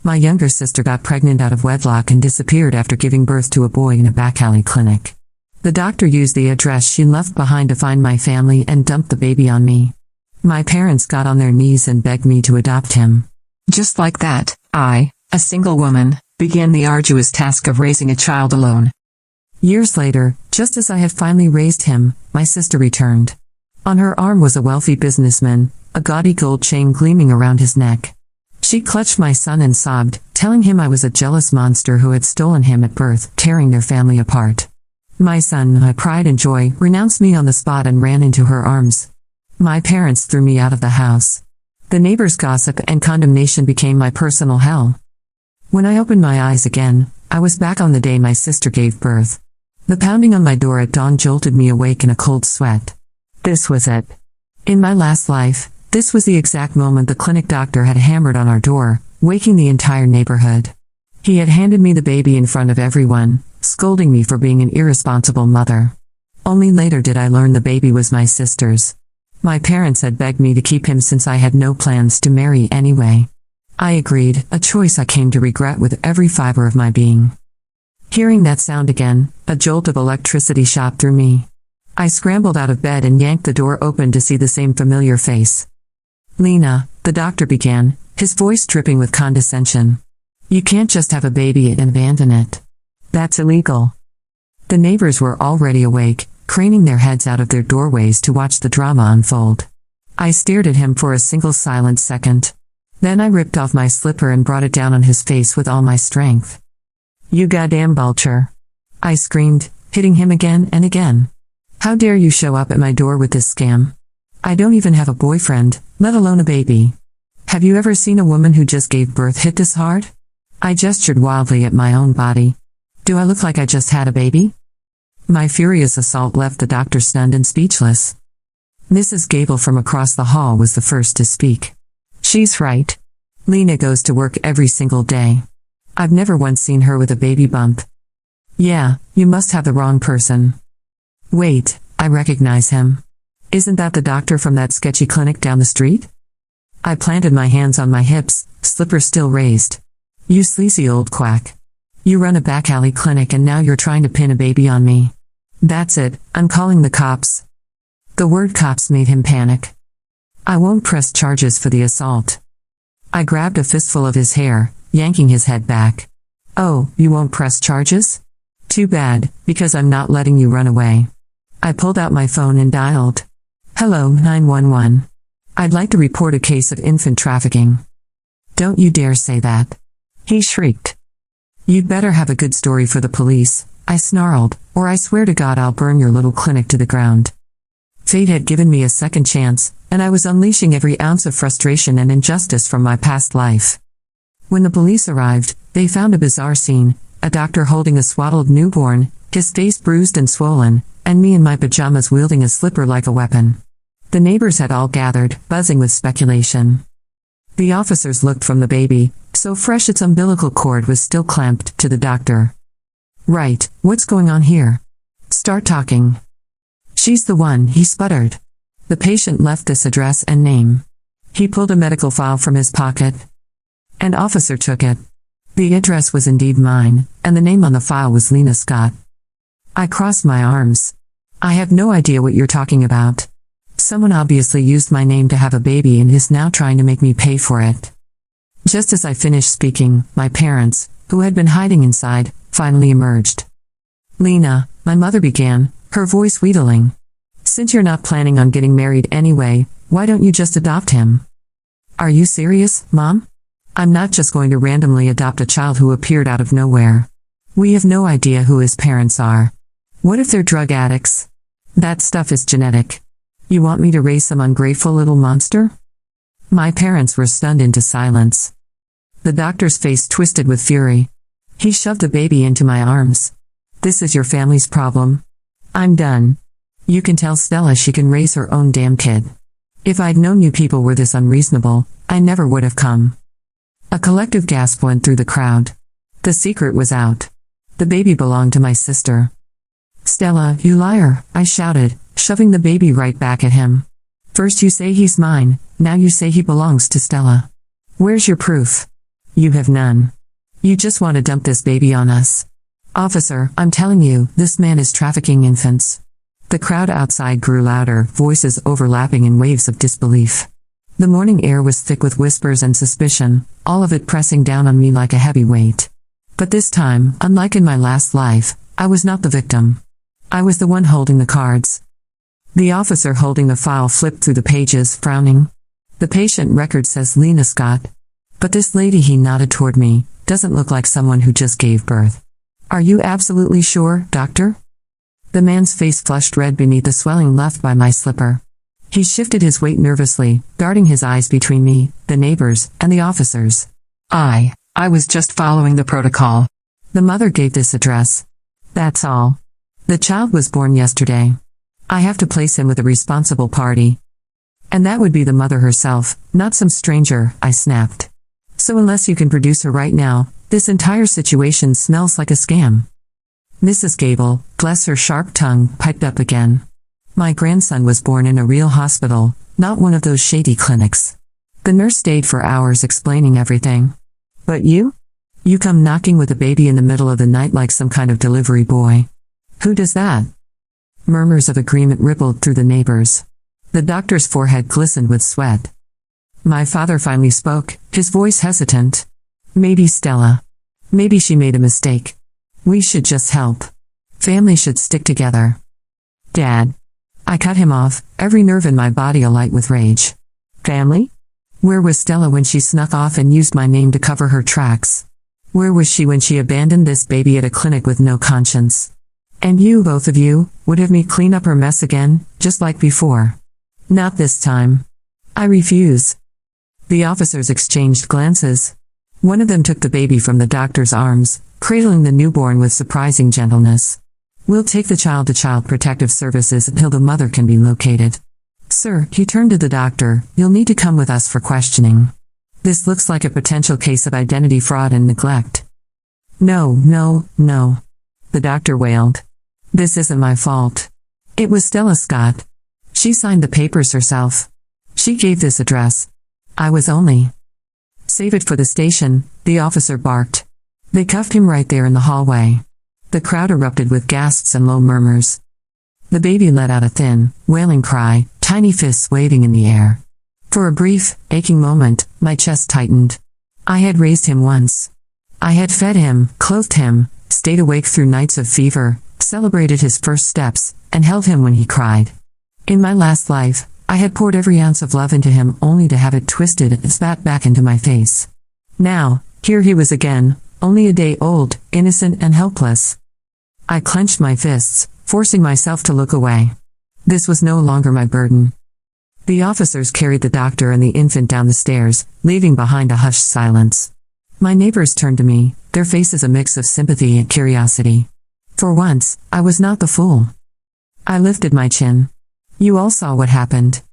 My younger sister got pregnant out of wedlock and disappeared after giving birth to a boy in a back alley clinic. The doctor used the address she left behind to find my family and dumped the baby on me. My parents got on their knees and begged me to adopt him. Just like that, I, a single woman, began the arduous task of raising a child alone. Years later, just as I had finally raised him, my sister returned. On her arm was a wealthy businessman, a gaudy gold chain gleaming around his neck. She clutched my son and sobbed, telling him I was a jealous monster who had stolen him at birth, tearing their family apart. My son, my pride and joy, renounced me on the spot and ran into her arms. My parents threw me out of the house. The neighbors' gossip and condemnation became my personal hell. When I opened my eyes again, I was back on the day my sister gave birth. The pounding on my door at dawn jolted me awake in a cold sweat. This was it. In my last life, this was the exact moment the clinic doctor had hammered on our door, waking the entire neighborhood. He had handed me the baby in front of everyone, scolding me for being an irresponsible mother. Only later did I learn the baby was my sister's. My parents had begged me to keep him since I had no plans to marry anyway. I agreed, a choice I came to regret with every fiber of my being. Hearing that sound again, a jolt of electricity shot through me. I scrambled out of bed and yanked the door open to see the same familiar face. "Lena," the doctor began, his voice dripping with condescension. "You can't just have a baby and abandon it. That's illegal." The neighbors were already awake, craning their heads out of their doorways to watch the drama unfold. I stared at him for a single silent second. Then I ripped off my slipper and brought it down on his face with all my strength. "You goddamn vulture!" I screamed, hitting him again and again. "How dare you show up at my door with this scam? I don't even have a boyfriend, let alone a baby. Have you ever seen a woman who just gave birth hit this hard?" I gestured wildly at my own body. "Do I look like I just had a baby?" My furious assault left the doctor stunned and speechless. Mrs. Gable from across the hall was the first to speak. "She's right. Lena goes to work every single day. I've never once seen her with a baby bump." "Yeah, you must have the wrong person." "Wait, I recognize him. Isn't that the doctor from that sketchy clinic down the street?" I planted my hands on my hips, slipper still raised. "You sleazy old quack. You run a back alley clinic and now you're trying to pin a baby on me. That's it, I'm calling the cops." The word cops made him panic. "I won't press charges for the assault." I grabbed a fistful of his hair, yanking his head back. "Oh, you won't press charges? Too bad, because I'm not letting you run away." I pulled out my phone and dialed. "Hello, 911. I'd like to report a case of infant trafficking." "Don't you dare say that," he shrieked. "You'd better have a good story for the police," I snarled, "or I swear to God I'll burn your little clinic to the ground." Fate had given me a second chance, and I was unleashing every ounce of frustration and injustice from my past life. When the police arrived, they found a bizarre scene, a doctor holding a swaddled newborn, his face bruised and swollen, and me in my pajamas wielding a slipper like a weapon. The neighbors had all gathered, buzzing with speculation. The officers looked from the baby, so fresh its umbilical cord was still clamped, to the doctor. "Right, what's going on here? Start talking." "She's the one," he sputtered. "The patient left this address and name." He pulled a medical file from his pocket. An officer took it. The address was indeed mine, and the name on the file was Lena Scott. I crossed my arms. "I have no idea what you're talking about. Someone obviously used my name to have a baby and is now trying to make me pay for it." Just as I finished speaking, my parents, who had been hiding inside, finally emerged. "Lena," my mother began, her voice wheedling. "Since you're not planning on getting married anyway, why don't you just adopt him?" "Are you serious, Mom? I'm not just going to randomly adopt a child who appeared out of nowhere. We have no idea who his parents are. What if they're drug addicts? That stuff is genetic. You want me to raise some ungrateful little monster?" My parents were stunned into silence. The doctor's face twisted with fury. He shoved the baby into my arms. "This is your family's problem. I'm done. You can tell Stella she can raise her own damn kid. If I'd known you people were this unreasonable, I never would have come." A collective gasp went through the crowd. The secret was out. The baby belonged to my sister. "Stella, you liar," I shouted, shoving the baby right back at him. "First you say he's mine, now you say he belongs to Stella. Where's your proof? You have none. You just want to dump this baby on us. Officer, I'm telling you, this man is trafficking infants. The crowd outside grew louder, voices overlapping in waves of disbelief. The morning air was thick with whispers and suspicion, all of it pressing down on me like a heavy weight. But this time, unlike in my last life, I was not the victim. I was the one holding the cards. The officer holding the file flipped through the pages, frowning. The patient record says Lena Scott. But this lady, he nodded toward me, doesn't look like someone who just gave birth. Are you absolutely sure, doctor? The man's face flushed red beneath the swelling left by my slipper. He shifted his weight nervously, darting his eyes between me, the neighbors, and the officers. I was just following the protocol. The mother gave this address. That's all. The child was born yesterday. I have to place him with a responsible party. And that would be the mother herself, not some stranger, I snapped. So unless you can produce her right now, this entire situation smells like a scam. Mrs. Gable, bless her sharp tongue, piped up again. My grandson was born in a real hospital, not one of those shady clinics. The nurse stayed for hours explaining everything. But you? You come knocking with a baby in the middle of the night like some kind of delivery boy. Who does that? Murmurs of agreement rippled through the neighbors. The doctor's forehead glistened with sweat. My father finally spoke, his voice hesitant. Maybe Stella. Maybe she made a mistake. We should just help. Family should stick together. Dad. I cut him off, every nerve in my body alight with rage. Family? Where was Stella when she snuck off and used my name to cover her tracks? Where was she when she abandoned this baby at a clinic with no conscience? And you, both of you, would have me clean up her mess again, just like before. Not this time. I refuse. The officers exchanged glances. One of them took the baby from the doctor's arms, cradling the newborn with surprising gentleness. We'll take the child to Child Protective Services until the mother can be located. Sir, he turned to the doctor, you'll need to come with us for questioning. This looks like a potential case of identity fraud and neglect. No. The doctor wailed. This isn't my fault. It was Stella Scott. She signed the papers herself. She gave this address. I was only. Save it for the station, the officer barked. They cuffed him right there in the hallway. The crowd erupted with gasps and low murmurs. The baby let out a thin, wailing cry, tiny fists waving in the air. For a brief, aching moment, my chest tightened. I had raised him once. I had fed him, clothed him, stayed awake through nights of fever, celebrated his first steps, and held him when he cried. In my last life, I had poured every ounce of love into him only to have it twisted and spat back into my face. Now, here he was again, only a day old, innocent and helpless. I clenched my fists, forcing myself to look away. This was no longer my burden. The officers carried the doctor and the infant down the stairs, leaving behind a hushed silence. My neighbors turned to me, their faces a mix of sympathy and curiosity. For once, I was not the fool. I lifted my chin. You all saw what happened.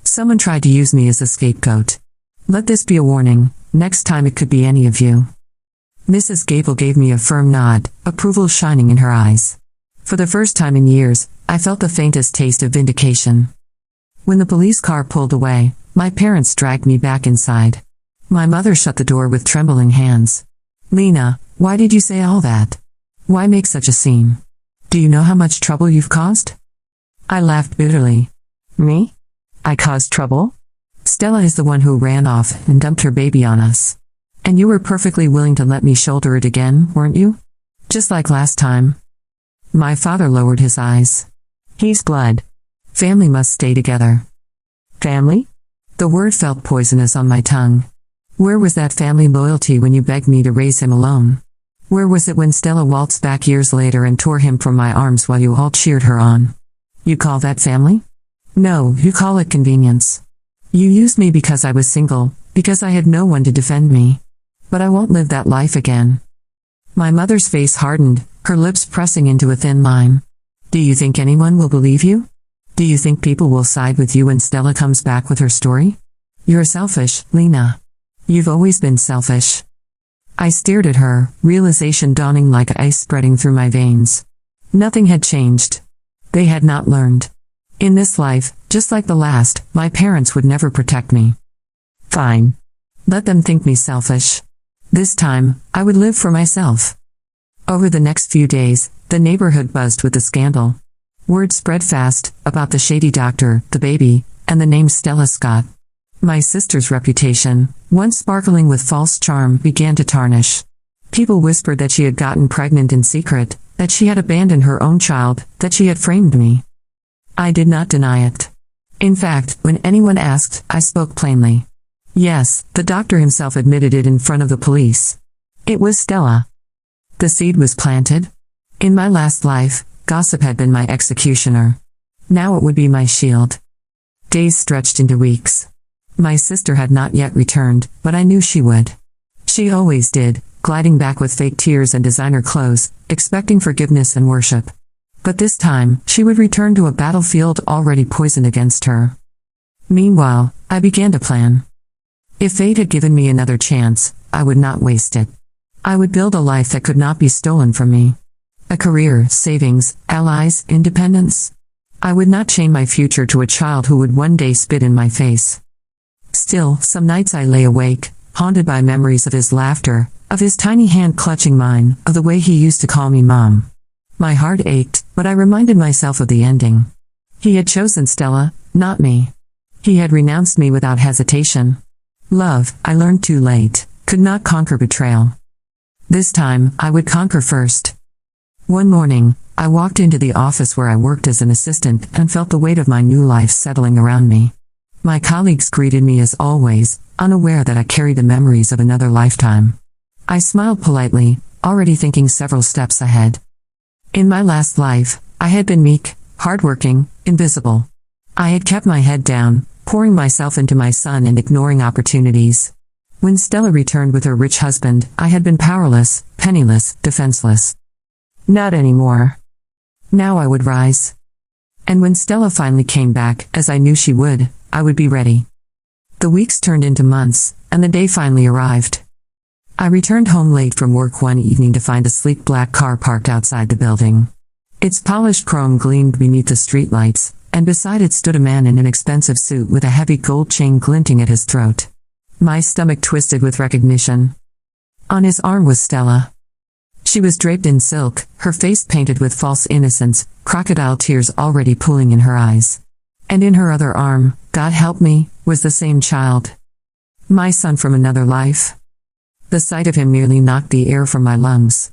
Someone tried to use me as a scapegoat. Let this be a warning, next time it could be any of you. Mrs. Gable gave me a firm nod, approval shining in her eyes. For the first time in years, I felt the faintest taste of vindication. When the police car pulled away, my parents dragged me back inside. My mother shut the door with trembling hands. Lena, why did you say all that? Why make such a scene? Do you know how much trouble you've caused? I laughed bitterly. Me? I caused trouble? Stella is the one who ran off and dumped her baby on us. And you were perfectly willing to let me shoulder it again, weren't you? Just like last time. My father lowered his eyes. He's blood. Family must stay together. Family? The word felt poisonous on my tongue. Where was that family loyalty when you begged me to raise him alone? Where was it when Stella waltzed back years later and tore him from my arms while you all cheered her on? You call that family? No, you call it convenience. You used me because I was single, because I had no one to defend me. But I won't live that life again. My mother's face hardened, her lips pressing into a thin line. Do you think anyone will believe you? Do you think people will side with you when Stella comes back with her story? You're selfish, Lena. You've always been selfish. I stared at her, realization dawning like ice spreading through my veins. Nothing had changed. They had not learned. In this life, just like the last, my parents would never protect me. Fine. Let them think me selfish. This time, I would live for myself. Over the next few days, the neighborhood buzzed with the scandal. Word spread fast about the shady doctor, the baby, and the name Stella Scott. My sister's reputation, once sparkling with false charm, began to tarnish. People whispered that she had gotten pregnant in secret, that she had abandoned her own child, that she had framed me. I did not deny it. In fact, when anyone asked, I spoke plainly. Yes, the doctor himself admitted it in front of the police. It was Stella. The seed was planted. In my last life, gossip had been my executioner. Now it would be my shield. Days stretched into weeks. My sister had not yet returned, but I knew she would. She always did, gliding back with fake tears and designer clothes, expecting forgiveness and worship. But this time, she would return to a battlefield already poisoned against her. Meanwhile, I began to plan. If fate had given me another chance, I would not waste it. I would build a life that could not be stolen from me. A career, savings, allies, independence. I would not chain my future to a child who would one day spit in my face. Still, some nights I lay awake, haunted by memories of his laughter, of his tiny hand clutching mine, of the way he used to call me Mom. My heart ached, but I reminded myself of the ending. He had chosen Stella, not me. He had renounced me without hesitation. Love, I learned too late, could not conquer betrayal. This time, I would conquer first. One morning, I walked into the office where I worked as an assistant and felt the weight of my new life settling around me. My colleagues greeted me as always, unaware that I carried the memories of another lifetime. I smiled politely, already thinking several steps ahead. In my last life, I had been meek, hardworking, invisible. I had kept my head down, pouring myself into my son and ignoring opportunities. When Stella returned with her rich husband, I had been powerless, penniless, defenseless. Not anymore. Now I would rise. And when Stella finally came back, as I knew she would, I would be ready. The weeks turned into months, and the day finally arrived. I returned home late from work one evening to find a sleek black car parked outside the building. Its polished chrome gleamed beneath the streetlights, and beside it stood a man in an expensive suit with a heavy gold chain glinting at his throat. My stomach twisted with recognition. On his arm was Stella. She was draped in silk, her face painted with false innocence, crocodile tears already pooling in her eyes. And in her other arm, God help me, was the same child. My son from another life. The sight of him nearly knocked the air from my lungs.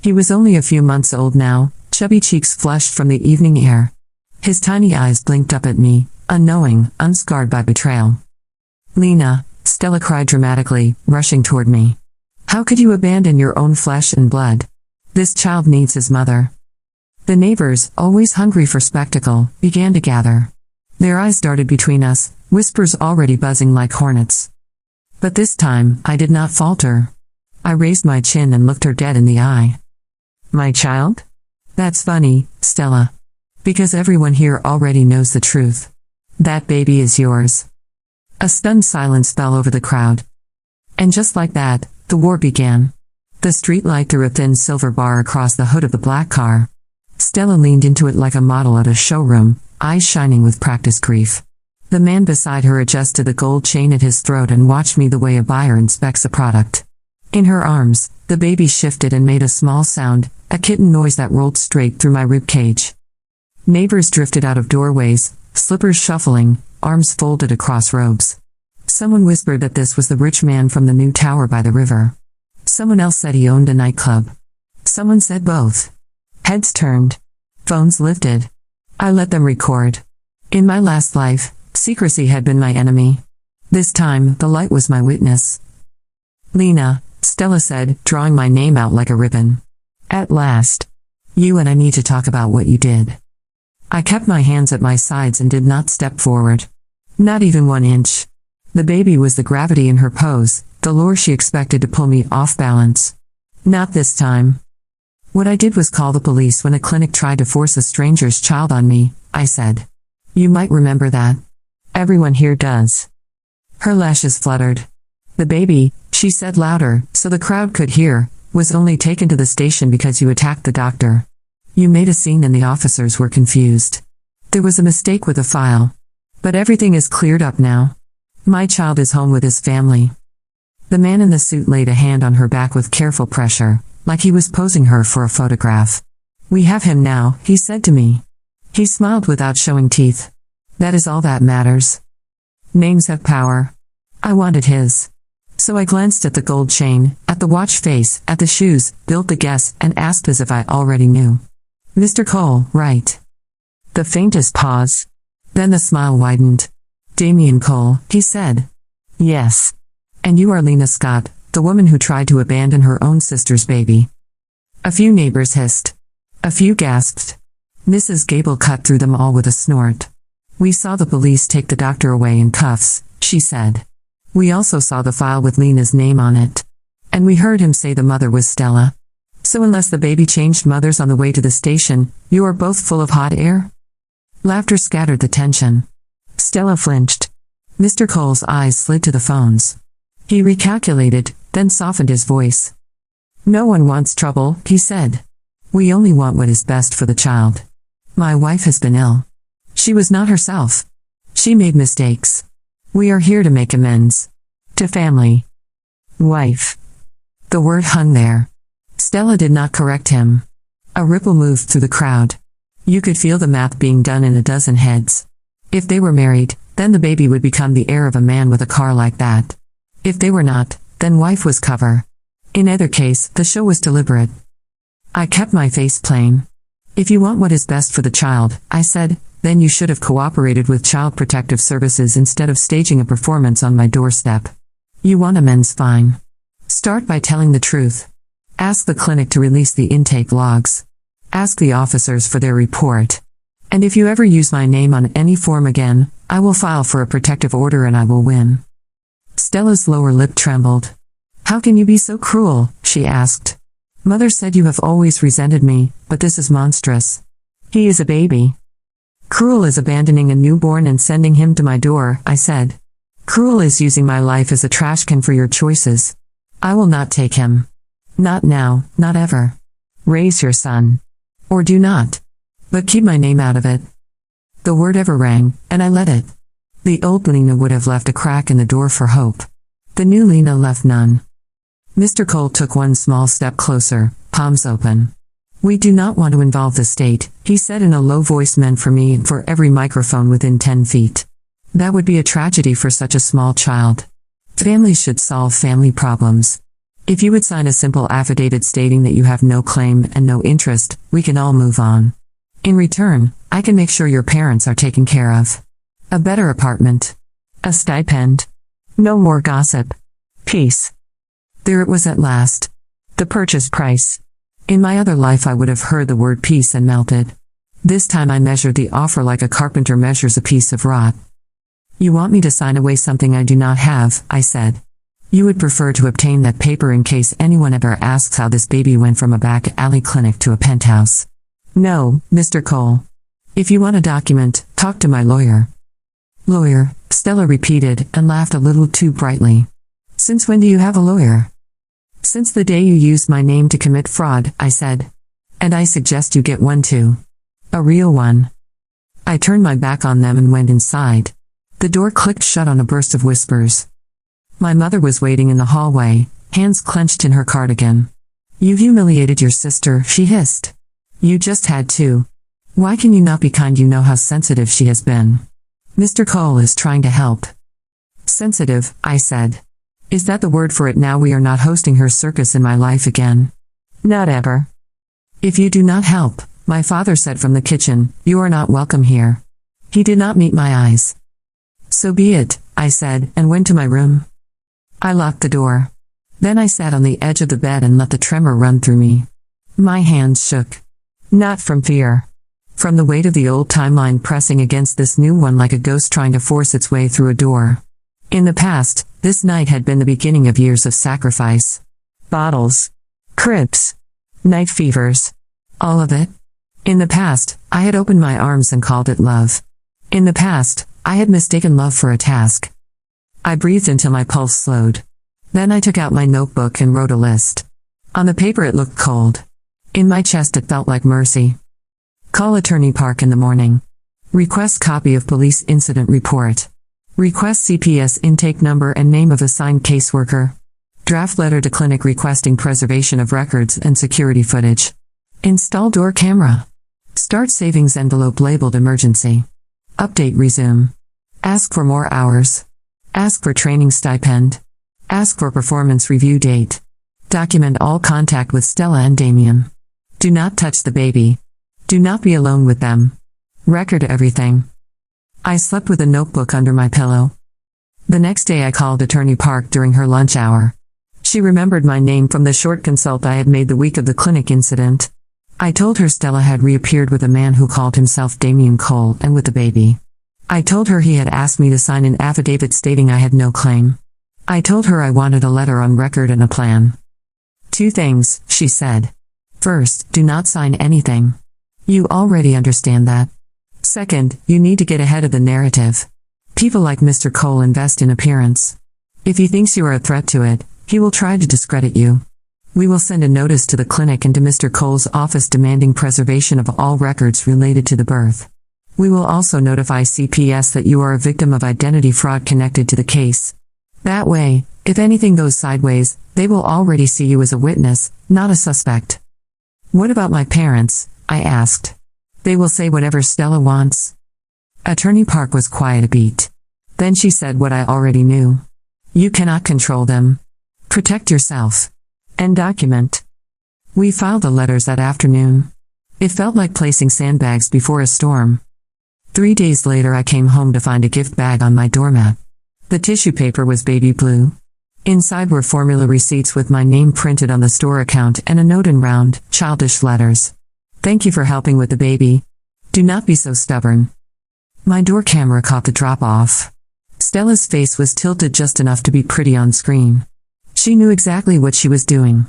He was only a few months old now, chubby cheeks flushed from the evening air. His tiny eyes blinked up at me, unknowing, unscarred by betrayal. Lena, Stella cried dramatically, rushing toward me. How could you abandon your own flesh and blood? This child needs his mother. The neighbors, always hungry for spectacle, began to gather. Their eyes darted between us, whispers already buzzing like hornets. But this time, I did not falter. I raised my chin and looked her dead in the eye. My child? That's funny, Stella. Because everyone here already knows the truth. That baby is yours. A stunned silence fell over the crowd. And just like that, the war began. The streetlight threw a thin silver bar across the hood of the black car. Stella leaned into it like a model at a showroom, eyes shining with practiced grief. The man beside her adjusted the gold chain at his throat and watched me the way a buyer inspects a product. In her arms, the baby shifted and made a small sound, a kitten noise that rolled straight through my rib cage. Neighbors drifted out of doorways, slippers shuffling, arms folded across robes. Someone whispered that this was the rich man from the new tower by the river. Someone else said he owned a nightclub. Someone said both. Heads turned. Phones lifted. I let them record. In my last life, secrecy had been my enemy. This time, the light was my witness. Lena, Stella said, drawing my name out like a ribbon. At last. You and I need to talk about what you did. I kept my hands at my sides and did not step forward. Not even 1 inch. The baby was the gravity in her pose, the lure she expected to pull me off balance. Not this time. What I did was call the police when a clinic tried to force a stranger's child on me, I said. You might remember that. Everyone here does. Her lashes fluttered. The baby, she said louder, so the crowd could hear, was only taken to the station because you attacked the doctor. You made a scene and the officers were confused. There was a mistake with the file. But everything is cleared up now. My child is home with his family. The man in the suit laid a hand on her back with careful pressure, like he was posing her for a photograph. "We have him now," he said to me. He smiled without showing teeth. "That is all that matters. Names have power." I wanted his. So I glanced at the gold chain, at the watch face, at the shoes, built the guess, and asked as if I already knew. "Mr. Cole, right?" The faintest pause. Then the smile widened. "Damien Cole," he said. "Yes. And you are Lena Scott, the woman who tried to abandon her own sister's baby." A few neighbors hissed. A few gasped. Mrs. Gable cut through them all with a snort. "We saw the police take the doctor away in cuffs," she said. "We also saw the file with Lena's name on it. And we heard him say the mother was Stella. So unless the baby changed mothers on the way to the station, you are both full of hot air?" Laughter scattered the tension. Stella flinched. Mr. Cole's eyes slid to the phones. He recalculated, then softened his voice. "No one wants trouble," he said. "We only want what is best for the child. My wife has been ill. She was not herself. She made mistakes. We are here to make amends. To family." Wife. The word hung there. Stella did not correct him. A ripple moved through the crowd. You could feel the math being done in a dozen heads. If they were married, then the baby would become the heir of a man with a car like that. If they were not, then wife was cover. In either case, the show was deliberate. I kept my face plain. "If you want what is best for the child," I said, "then you should have cooperated with Child Protective Services instead of staging a performance on my doorstep. You want amends, fine. Start by telling the truth. Ask the clinic to release the intake logs. Ask the officers for their report. And if you ever use my name on any form again, I will file for a protective order and I will win." Stella's lower lip trembled. "How can you be so cruel?" she asked. "Mother said you have always resented me, but this is monstrous. He is a baby." "Cruel is abandoning a newborn and sending him to my door," I said. "Cruel is using my life as a trash can for your choices. I will not take him. Not now, not ever. Raise your son. Or do not. But keep my name out of it." The word ever rang, and I let it. The old Lena would have left a crack in the door for hope. The new Lena left none. Mr. Cole took one small step closer, palms open. "We do not want to involve the state," he said in a low voice meant for me and for every microphone within 10 feet. "That would be a tragedy for such a small child. Families should solve family problems. If you would sign a simple affidavit stating that you have no claim and no interest, we can all move on. In return, I can make sure your parents are taken care of. A better apartment. A stipend. No more gossip. Peace." There it was at last. The purchase price. In my other life I would have heard the word peace and melted. This time I measured the offer like a carpenter measures a piece of rock. "You want me to sign away something I do not have," I said. "You would prefer to obtain that paper in case anyone ever asks how this baby went from a back alley clinic to a penthouse. No, Mr. Cole. If you want a document, talk to my lawyer." "Lawyer," Stella repeated and laughed a little too brightly. "Since when do you have a lawyer?" "Since the day you used my name to commit fraud," I said. "And I suggest you get one too. A real one." I turned my back on them and went inside. The door clicked shut on a burst of whispers. My mother was waiting in the hallway, hands clenched in her cardigan. "You humiliated your sister," she hissed. "You just had to. Why can you not be kind? You know how sensitive she has been. Mr. Cole is trying to help." "Sensitive," I said. "Is that the word for it now? We are not hosting her circus in my life again. Not ever. If you do not help," my father said from the kitchen, "you are not welcome here." He did not meet my eyes. "So be it," I said, and went to my room. I locked the door. Then I sat on the edge of the bed and let the tremor run through me. My hands shook. Not from fear. From the weight of the old timeline pressing against this new one like a ghost trying to force its way through a door. In the past, this night had been the beginning of years of sacrifice. Bottles. Cribs. Night fevers. All of it. In the past, I had opened my arms and called it love. In the past, I had mistaken love for a task. I breathed until my pulse slowed. Then I took out my notebook and wrote a list. On the paper it looked cold. In my chest it felt like mercy. Call Attorney Park in the morning. Request copy of police incident report. Request CPS intake number and name of assigned caseworker. Draft letter to clinic requesting preservation of records and security footage. Install door camera. Start savings envelope labeled emergency. Update resume. Ask for more hours. Ask for training stipend. Ask for performance review date. Document all contact with Stella and Damien. Do not touch the baby. Do not be alone with them. Record everything. I slept with a notebook under my pillow. The next day I called Attorney Park during her lunch hour. She remembered my name from the short consult I had made the week of the clinic incident. I told her Stella had reappeared with a man who called himself Damien Cole and with a baby. I told her he had asked me to sign an affidavit stating I had no claim. I told her I wanted a letter on record and a plan. 2 things, she said. First, do not sign anything. You already understand that. Second, you need to get ahead of the narrative. People like Mr. Cole invest in appearance. If he thinks you are a threat to it, he will try to discredit you. We will send a notice to the clinic and to Mr. Cole's office demanding preservation of all records related to the birth. We will also notify CPS that you are a victim of identity fraud connected to the case. That way, if anything goes sideways, they will already see you as a witness, not a suspect. What about my parents? I asked. They will say whatever Stella wants. Attorney Park was quiet a beat. Then she said what I already knew. You cannot control them. Protect yourself. And document. We filed the letters that afternoon. It felt like placing sandbags before a storm. 3 days later I came home to find a gift bag on my doormat. The tissue paper was baby blue. Inside were formula receipts with my name printed on the store account and a note in round, childish letters. Thank you for helping with the baby. Do not be so stubborn. My door camera caught the drop-off. Stella's face was tilted just enough to be pretty on screen. She knew exactly what she was doing.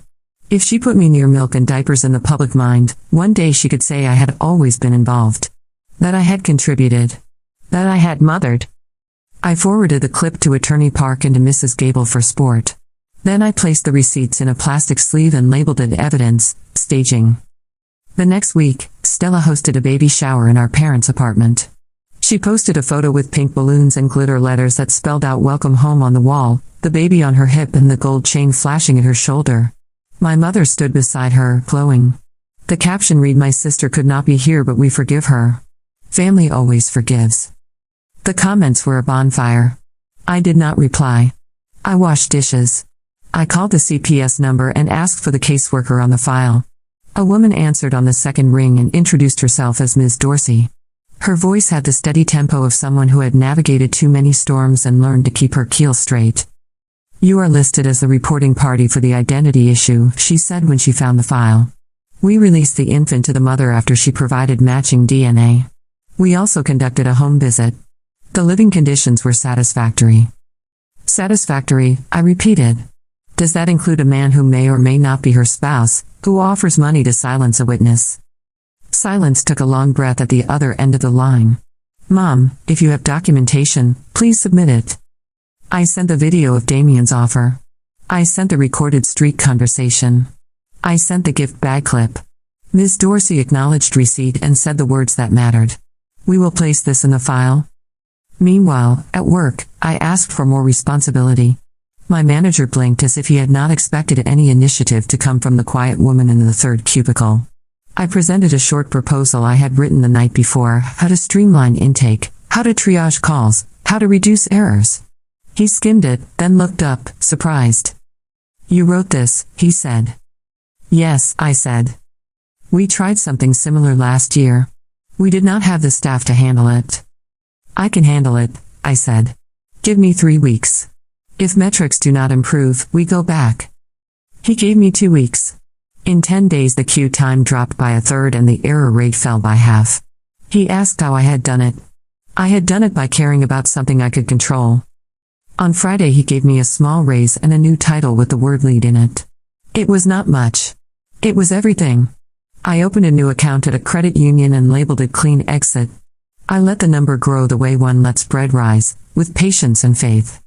If she put me near milk and diapers in the public mind, one day she could say I had always been involved. That I had contributed. That I had mothered. I forwarded the clip to Attorney Park and to Mrs. Gable for sport. Then I placed the receipts in a plastic sleeve and labeled it evidence, staging. The next week, Stella hosted a baby shower in our parents' apartment. She posted a photo with pink balloons and glitter letters that spelled out "Welcome Home" on the wall, the baby on her hip and the gold chain flashing at her shoulder. My mother stood beside her, glowing. The caption read, "My sister could not be here but we forgive her. Family always forgives." The comments were a bonfire. I did not reply. I washed dishes. I called the CPS number and asked for the caseworker on the file. A woman answered on the second ring and introduced herself as Ms. Dorsey. Her voice had the steady tempo of someone who had navigated too many storms and learned to keep her keel straight. "You are listed as the reporting party for the identity issue," she said when she found the file. "We released the infant to the mother after she provided matching DNA. We also conducted a home visit. The living conditions were satisfactory." Satisfactory, I repeated. Does that include a man who may or may not be her spouse, who offers money to silence a witness? Silence took a long breath at the other end of the line. "Mom, if you have documentation, please submit it." I sent the video of Damien's offer. I sent the recorded street conversation. I sent the gift bag clip. Ms. Dorsey acknowledged receipt and said the words that mattered. "We will place this in the file." Meanwhile, at work, I asked for more responsibility. My manager blinked as if he had not expected any initiative to come from the quiet woman in the third cubicle. I presented a short proposal I had written the night before: how to streamline intake, how to triage calls, how to reduce errors. He skimmed it, then looked up, surprised. "You wrote this," he said. "Yes," I said. "We tried something similar last year. We did not have the staff to handle it." "I can handle it," I said. "Give me 3 weeks. If metrics do not improve, we go back." He gave me 2 weeks. In 10 days the queue time dropped by a third and the error rate fell by half. He asked how I had done it. I had done it by caring about something I could control. On Friday he gave me a small raise and a new title with the word lead in it. It was not much. It was everything. I opened a new account at a credit union and labeled it Clean Exit. I let the number grow the way one lets bread rise, with patience and faith.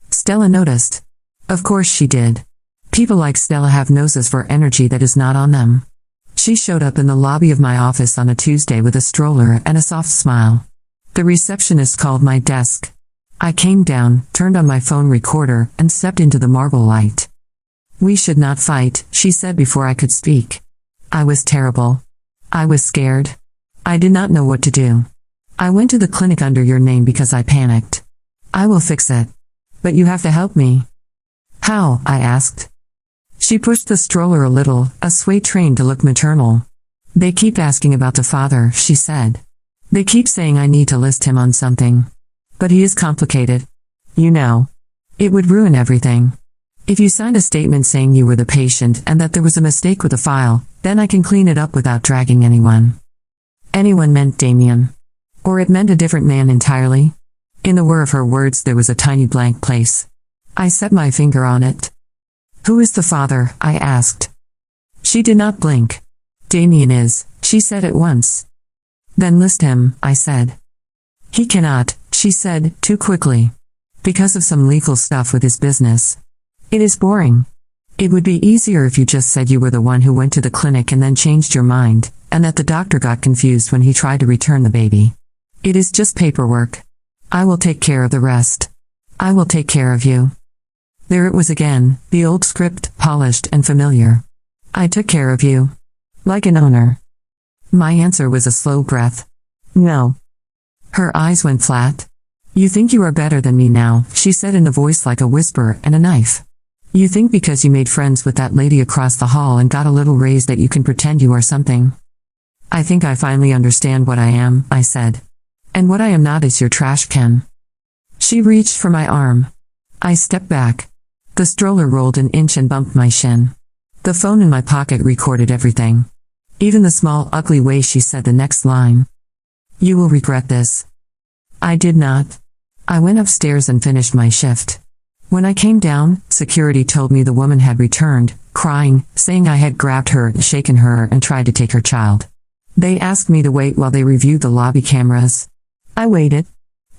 Stella noticed. Of course she did. People like Stella have noses for energy that is not on them. She showed up in the lobby of my office on a Tuesday with a stroller and a soft smile. The receptionist called my desk. I came down, turned on my phone recorder, and stepped into the marble light. We should not fight, she said before I could speak. I was terrible. I was scared. I did not know what to do. I went to the clinic under your name because I panicked. I will fix it. But you have to help me. How? I asked. She pushed the stroller a little, a sway train to look maternal. They keep asking about the father, she said. They keep saying I need to list him on something. But he is complicated. You know. It would ruin everything. If you signed a statement saying you were the patient and that there was a mistake with the file, then I can clean it up without dragging anyone. Anyone meant Damien. Or it meant a different man entirely. In the whir of her words there was a tiny blank place. I set my finger on it. Who is the father? I asked. She did not blink. Damien is, she said at once. Then list him, I said. He cannot, she said, too quickly. Because of some legal stuff with his business. It is boring. It would be easier if you just said you were the one who went to the clinic and then changed your mind, and that the doctor got confused when he tried to return the baby. It is just paperwork. I will take care of the rest. I will take care of you. There it was again, the old script, polished and familiar. I took care of you. Like an owner. My answer was a slow breath. No. Her eyes went flat. You think you are better than me now, she said in a voice like a whisper and a knife. You think because you made friends with that lady across the hall and got a little raise that you can pretend you are something. I think I finally understand what I am, I said. And what I am not is your trash can. She reached for my arm. I stepped back. The stroller rolled an inch and bumped my shin. The phone in my pocket recorded everything. Even the small, ugly way she said the next line. You will regret this. I did not. I went upstairs and finished my shift. When I came down, security told me the woman had returned, crying, saying I had grabbed her, shaken her, and tried to take her child. They asked me to wait while they reviewed the lobby cameras. I waited.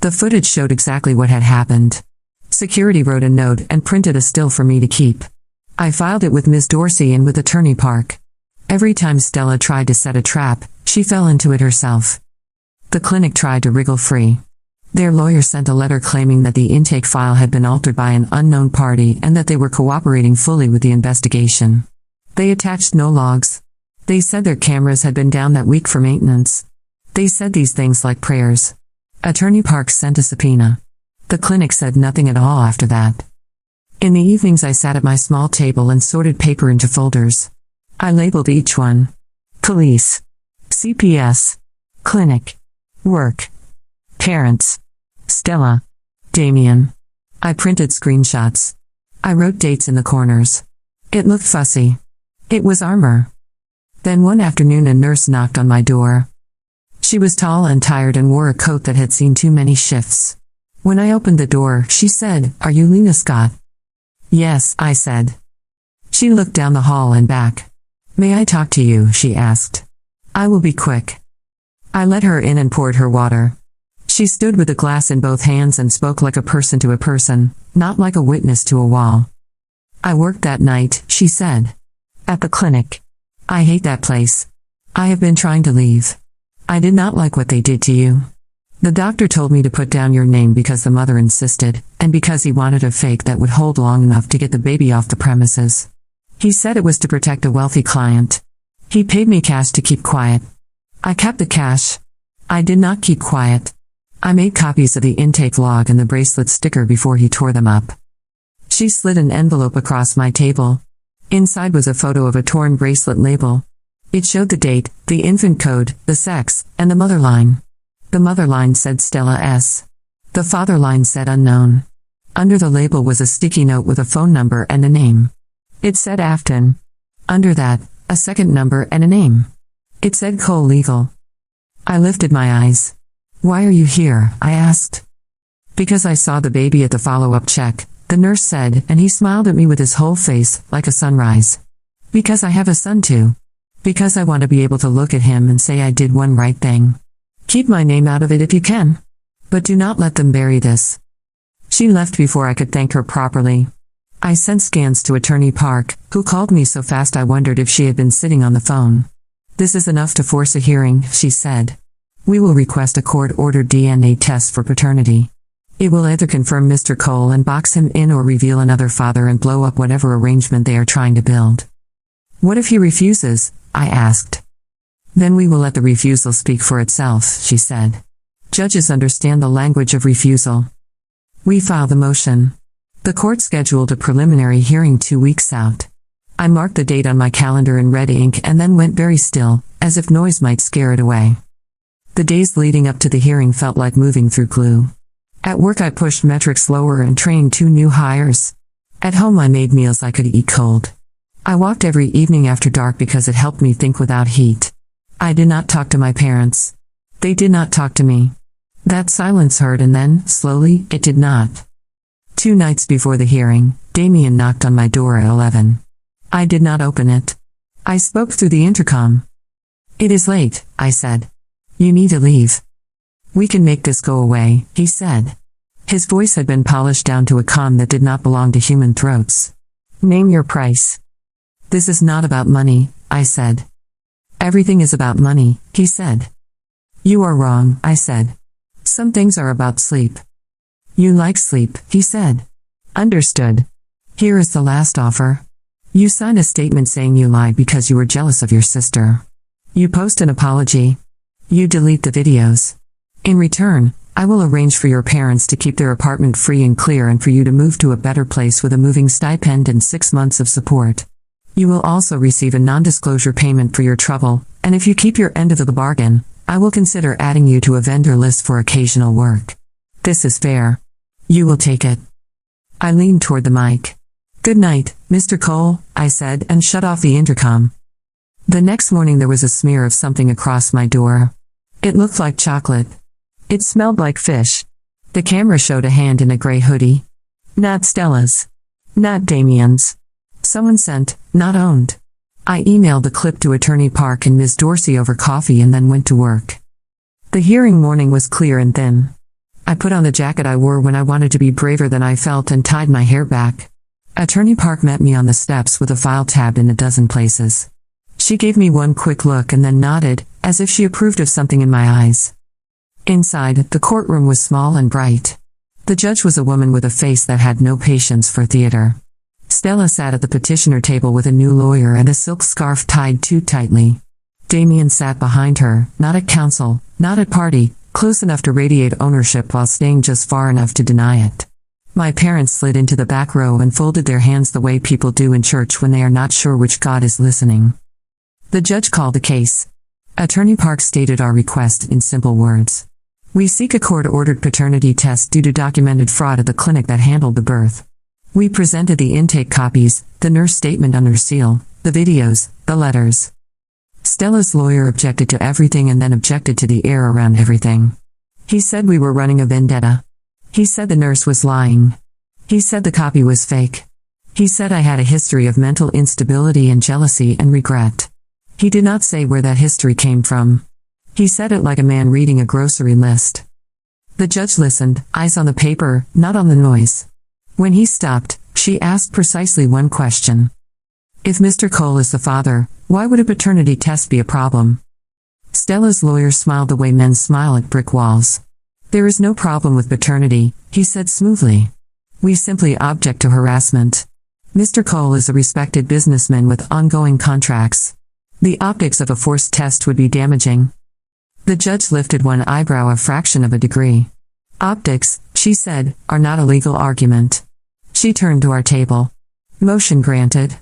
The footage showed exactly what had happened. Security wrote a note and printed a still for me to keep. I filed it with Ms. Dorsey and with Attorney Park. Every time Stella tried to set a trap, she fell into it herself. The clinic tried to wriggle free. Their lawyer sent a letter claiming that the intake file had been altered by an unknown party and that they were cooperating fully with the investigation. They attached no logs. They said their cameras had been down that week for maintenance. They said these things like prayers. Attorney Park sent a subpoena. The clinic said nothing at all after that. In the evenings I sat at my small table and sorted paper into folders. I labeled each one. Police. CPS. Clinic. Work. Parents. Stella. Damien. I printed screenshots. I wrote dates in the corners. It looked fussy. It was armor. Then one afternoon a nurse knocked on my door. She was tall and tired and wore a coat that had seen too many shifts. When I opened the door, she said, "Are you Lena Scott?" "Yes," I said. She looked down the hall and back. "May I talk to you?" she asked. "I will be quick." I let her in and poured her water. She stood with a glass in both hands and spoke like a person to a person, not like a witness to a wall. "I worked that night," she said. "At the clinic. I hate that place. I have been trying to leave. I did not like what they did to you. The doctor told me to put down your name because the mother insisted, and because he wanted a fake that would hold long enough to get the baby off the premises. He said it was to protect a wealthy client. He paid me cash to keep quiet. I kept the cash. I did not keep quiet. I made copies of the intake log and the bracelet sticker before he tore them up." She slid an envelope across my table. Inside was a photo of a torn bracelet label. It showed the date, the infant code, the sex, and the mother line. The mother line said Stella S. The father line said unknown. Under the label was a sticky note with a phone number and a name. It said Afton. Under that, a second number and a name. It said Cole Legal. I lifted my eyes. "Why are you here?" I asked. "Because I saw the baby at the follow-up check," the nurse said, and he smiled at me with his whole face, like a sunrise. "Because I have a son too. Because I want to be able to look at him and say I did one right thing. Keep my name out of it if you can. But do not let them bury this." She left before I could thank her properly. I sent scans to Attorney Park, who called me so fast I wondered if she had been sitting on the phone. "This is enough to force a hearing," she said. "We will request a court-ordered DNA test for paternity. It will either confirm Mr. Cole and box him in or reveal another father and blow up whatever arrangement they are trying to build. What if he refuses? I asked. Then we will let the refusal speak for itself, she said. Judges understand the language of refusal. We file the motion. The court scheduled a preliminary hearing 2 weeks out. I marked the date on my calendar in red ink and then went very still, as if noise might scare it away. The days leading up to the hearing felt like moving through glue. At work I pushed metrics lower and trained 2 new hires. At home I made meals I could eat cold. I walked every evening after dark because it helped me think without heat. I did not talk to my parents. They did not talk to me. That silence hurt and then, slowly, it did not. 2 nights before the hearing, Damien knocked on my door at 11. I did not open it. I spoke through the intercom. It is late, I said. You need to leave. We can make this go away, he said. His voice had been polished down to a calm that did not belong to human throats. Name your price. This is not about money, I said. Everything is about money, he said. You are wrong, I said. Some things are about sleep. You like sleep, he said. Understood. Here is the last offer. You sign a statement saying you lied because you were jealous of your sister. You post an apology. You delete the videos. In return, I will arrange for your parents to keep their apartment free and clear and for you to move to a better place with a moving stipend and 6 months of support. You will also receive a non-disclosure payment for your trouble, and if you keep your end of the bargain, I will consider adding you to a vendor list for occasional work. This is fair. You will take it. I leaned toward the mic. Good night, Mr. Cole, I said, and shut off the intercom. The next morning there was a smear of something across my door. It looked like chocolate. It smelled like fish. The camera showed a hand in a gray hoodie. Not Stella's. Not Damien's. Someone sent, not owned. I emailed the clip to Attorney Park and Ms. Dorsey over coffee and then went to work. The hearing morning was clear and thin. I put on the jacket I wore when I wanted to be braver than I felt and tied my hair back. Attorney Park met me on the steps with a file tabbed in a dozen places. She gave me one quick look and then nodded, as if she approved of something in my eyes. Inside, the courtroom was small and bright. The judge was a woman with a face that had no patience for theater. Stella sat at the petitioner table with a new lawyer and a silk scarf tied too tightly. Damien sat behind her, not at counsel, not at party, close enough to radiate ownership while staying just far enough to deny it. My parents slid into the back row and folded their hands the way people do in church when they are not sure which God is listening. The judge called the case. Attorney Park stated our request in simple words. We seek a court-ordered paternity test due to documented fraud at the clinic that handled the birth. We presented the intake copies, the nurse statement under seal, the videos, the letters. Stella's lawyer objected to everything and then objected to the air around everything. He said we were running a vendetta. He said the nurse was lying. He said the copy was fake. He said I had a history of mental instability and jealousy and regret. He did not say where that history came from. He said it like a man reading a grocery list. The judge listened, eyes on the paper, not on the noise. When he stopped, she asked precisely one question. If Mr. Cole is the father, why would a paternity test be a problem? Stella's lawyer smiled the way men smile at brick walls. There is no problem with paternity, he said smoothly. We simply object to harassment. Mr. Cole is a respected businessman with ongoing contracts. The optics of a forced test would be damaging. The judge lifted one eyebrow a fraction of a degree. Optics, she said, are not a legal argument. She turned to our table. Motion granted.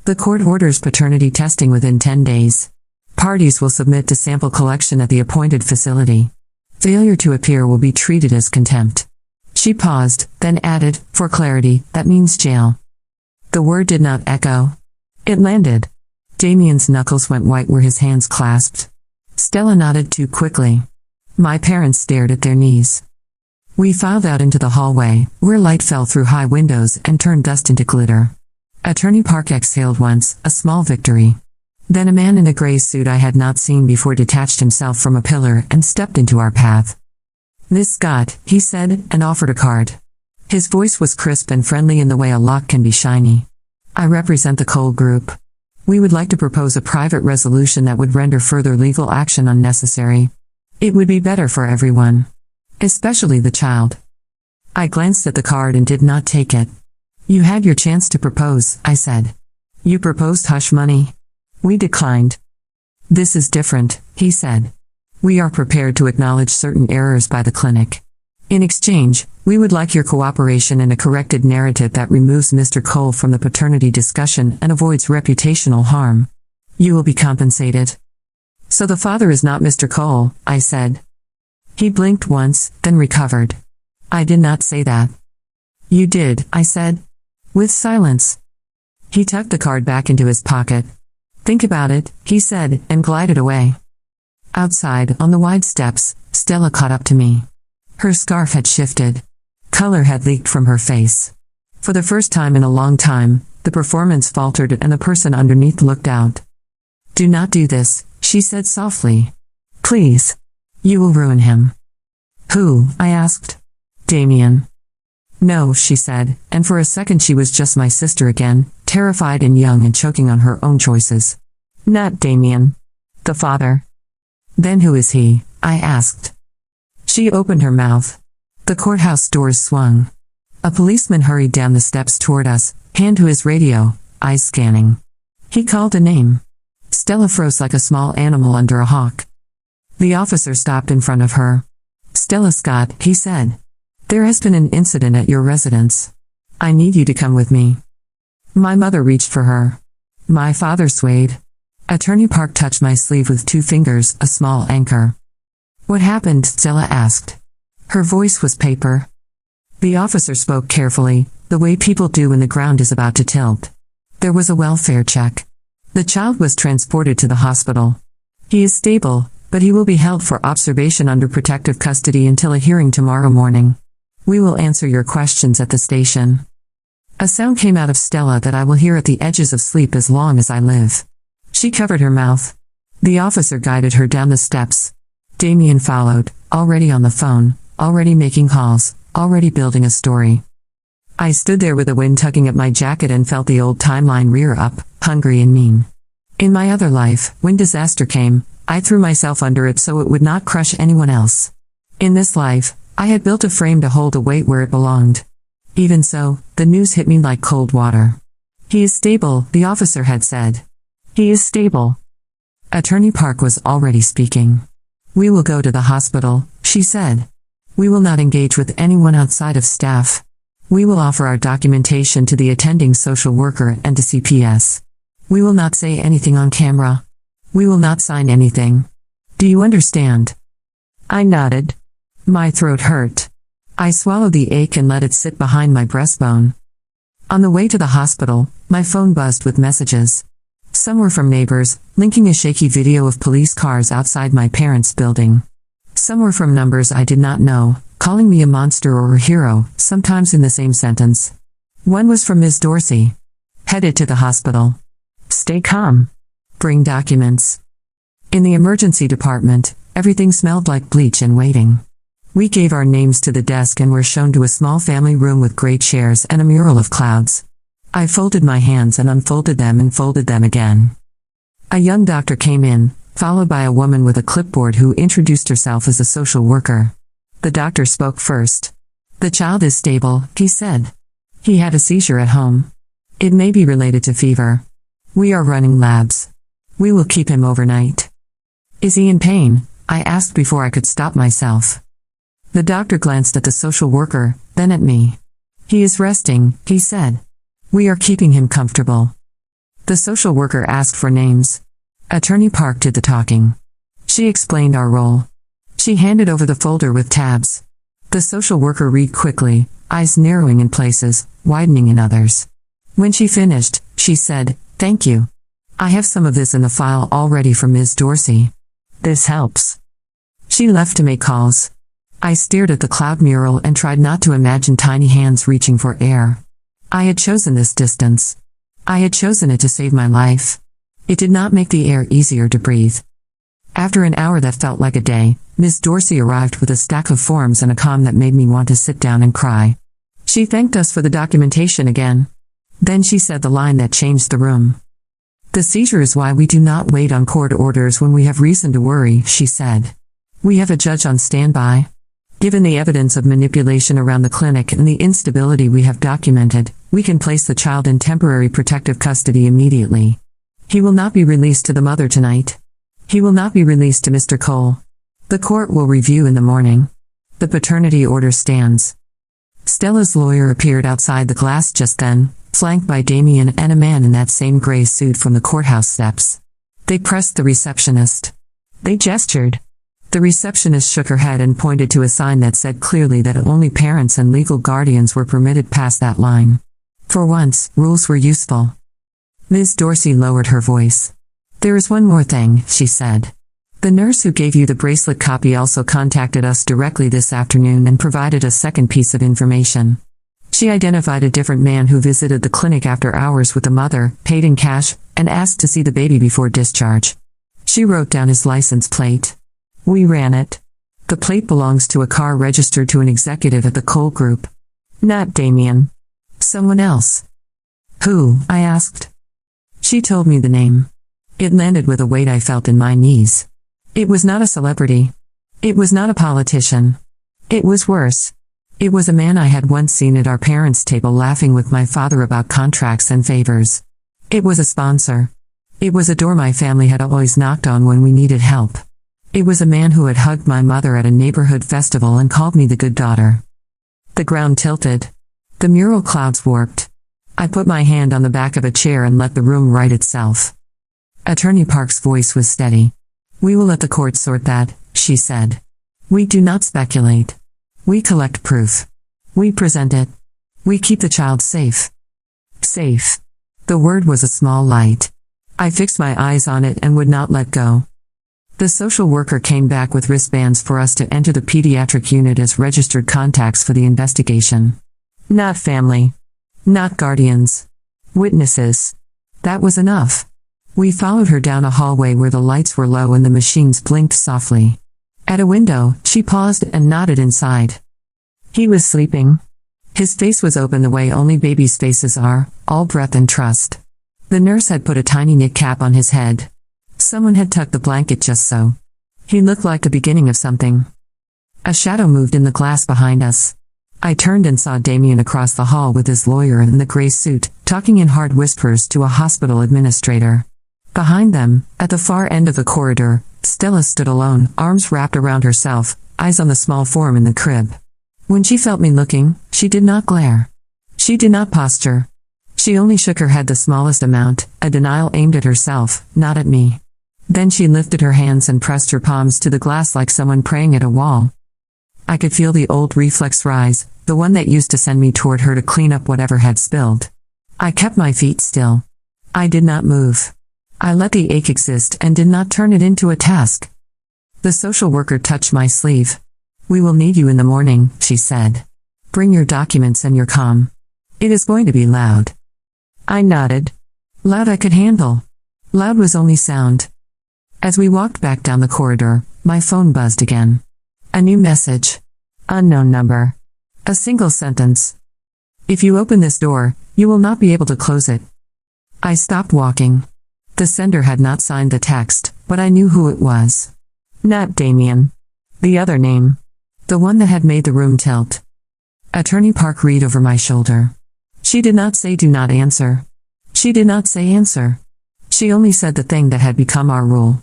The court orders paternity testing within 10 days. Parties will submit to sample collection at the appointed facility. Failure to appear will be treated as contempt. She paused, then added, for clarity, that means jail. The word did not echo. It landed. Damien's knuckles went white where his hands clasped. Stella nodded too quickly. My parents stared at their knees. We filed out into the hallway, where light fell through high windows and turned dust into glitter. Attorney Park exhaled once, a small victory. Then a man in a gray suit I had not seen before detached himself from a pillar and stepped into our path. Miss Scott, he said, and offered a card. His voice was crisp and friendly in the way a lock can be shiny. I represent the Cole Group. We would like to propose a private resolution that would render further legal action unnecessary. It would be better for everyone. Especially the child. I glanced at the card and did not take it. You had your chance to propose, I said. You proposed hush money. We declined. This is different, he said. We are prepared to acknowledge certain errors by the clinic. In exchange, we would like your cooperation in a corrected narrative that removes Mr. Cole from the paternity discussion and avoids reputational harm. You will be compensated. So the father is not Mr. Cole, I said. He blinked once, then recovered. I did not say that. You did, I said. With silence. He tucked the card back into his pocket. Think about it, he said, and glided away. Outside, on the wide steps, Stella caught up to me. Her scarf had shifted. Color had leaked from her face. For the first time in a long time, the performance faltered and the person underneath looked out. Do not do this, she said softly. Please. You will ruin him. Who? I asked. Damien. No, she said, and for a second she was just my sister again, terrified and young and choking on her own choices. Not Damien. The father. Then who is he? I asked. She opened her mouth. The courthouse doors swung. A policeman hurried down the steps toward us, hand to his radio, eyes scanning. He called a name. Stella froze like a small animal under a hawk. The officer stopped in front of her. Stella Scott, he said. There has been an incident at your residence. I need you to come with me. My mother reached for her. My father swayed. Attorney Park touched my sleeve with 2 fingers, a small anchor. What happened? Stella asked. Her voice was paper. The officer spoke carefully, the way people do when the ground is about to tilt. There was a welfare check. The child was transported to the hospital. He is stable, but he will be held for observation under protective custody until a hearing tomorrow morning. We will answer your questions at the station. A sound came out of Stella that I will hear at the edges of sleep as long as I live. She covered her mouth. The officer guided her down the steps. Damien followed, already on the phone, already making calls, already building a story. I stood there with the wind tugging at my jacket and felt the old timeline rear up, hungry and mean. In my other life, when disaster came, I threw myself under it so it would not crush anyone else. In this life, I had built a frame to hold a weight where it belonged. Even so, the news hit me like cold water. He is stable, the officer had said. He is stable. Attorney Park was already speaking. We will go to the hospital, she said. We will not engage with anyone outside of staff. We will offer our documentation to the attending social worker and to CPS. We will not say anything on camera. We will not sign anything. Do you understand? I nodded. My throat hurt. I swallowed the ache and let it sit behind my breastbone. On the way to the hospital, my phone buzzed with messages. Some were from neighbors, linking a shaky video of police cars outside my parents' building. Some were from numbers I did not know, calling me a monster or a hero, sometimes in the same sentence. One was from Ms. Dorsey. Headed to the hospital. Stay calm. Bring documents. In the emergency department, everything smelled like bleach and waiting. We gave our names to the desk and were shown to a small family room with gray chairs and a mural of clouds. I folded my hands and unfolded them and folded them again. A young doctor came in, followed by a woman with a clipboard who introduced herself as a social worker. The doctor spoke first. The child is stable, he said. He had a seizure at home. It may be related to fever. We are running labs. We will keep him overnight. Is he in pain? I asked before I could stop myself. The doctor glanced at the social worker, then at me. He is resting, he said. We are keeping him comfortable. The social worker asked for names. Attorney Park did the talking. She explained our role. She handed over the folder with tabs. The social worker read quickly, eyes narrowing in places, widening in others. When she finished, she said, "Thank you. I have some of this in the file already from Ms. Dorsey. This helps." She left to make calls. I stared at the cloud mural and tried not to imagine tiny hands reaching for air. I had chosen this distance. I had chosen it to save my life. It did not make the air easier to breathe. After an hour that felt like a day, Ms. Dorsey arrived with a stack of forms and a calm that made me want to sit down and cry. She thanked us for the documentation again. Then she said the line that changed the room. "The seizure is why we do not wait on court orders when we have reason to worry," she said. "We have a judge on standby. Given the evidence of manipulation around the clinic and the instability we have documented, we can place the child in temporary protective custody immediately. He will not be released to the mother tonight. He will not be released to Mr. Cole. The court will review in the morning. The paternity order stands. Stella's lawyer appeared outside the glass just then, flanked by Damien and a man in that same gray suit from the courthouse steps. They pressed the receptionist. They gestured. The receptionist shook her head and pointed to a sign that said clearly that only parents and legal guardians were permitted past that line. For once, rules were useful. Ms. Dorsey lowered her voice. "There is one more thing," she said. "The nurse who gave you the bracelet copy also contacted us directly this afternoon and provided a second piece of information. She identified a different man who visited the clinic after hours with the mother, paid in cash, and asked to see the baby before discharge. She wrote down his license plate. We ran it. The plate belongs to a car registered to an executive at the Cole Group. Not Damien. Someone else." "Who?" I asked. She told me the name. It landed with a weight I felt in my knees. It was not a celebrity. It was not a politician. It was worse. It was a man I had once seen at our parents' table laughing with my father about contracts and favors. It was a sponsor. It was a door my family had always knocked on when we needed help. It was a man who had hugged my mother at a neighborhood festival and called me the good daughter. The ground tilted. The mural clouds warped. I put my hand on the back of a chair and let the room right itself. Attorney Park's voice was steady. "We will let the court sort that," she said. "We do not speculate. We collect proof. We present it. We keep the child safe." Safe. The word was a small light. I fixed my eyes on it and would not let go. The social worker came back with wristbands for us to enter the pediatric unit as registered contacts for the investigation. Not family. Not guardians. Witnesses. That was enough. We followed her down a hallway where the lights were low and the machines blinked softly. At a window, she paused and nodded inside. He was sleeping. His face was open the way only babies' faces are, all breath and trust. The nurse had put a tiny knit cap on his head. Someone had tucked the blanket just so. He looked like the beginning of something. A shadow moved in the glass behind us. I turned and saw Damien across the hall with his lawyer in the gray suit, talking in hard whispers to a hospital administrator. Behind them, at the far end of the corridor, Stella stood alone, arms wrapped around herself, eyes on the small form in the crib. When she felt me looking, she did not glare. She did not posture. She only shook her head the smallest amount, a denial aimed at herself, not at me. Then she lifted her hands and pressed her palms to the glass like someone praying at a wall. I could feel the old reflex rise, the one that used to send me toward her to clean up whatever had spilled. I kept my feet still. I did not move. I let the ache exist and did not turn it into a task. The social worker touched my sleeve. "We will need you in the morning," she said. "Bring your documents and your comm. It is going to be loud." I nodded. Loud I could handle. Loud was only sound. As we walked back down the corridor, my phone buzzed again. A new message. Unknown number. A single sentence. "If you open this door, you will not be able to close it." I stopped walking. The sender had not signed the text, but I knew who it was. Not Damien. The other name. The one that had made the room tilt. Attorney Park read over my shoulder. She did not say do not answer. She did not say answer. She only said the thing that had become our rule.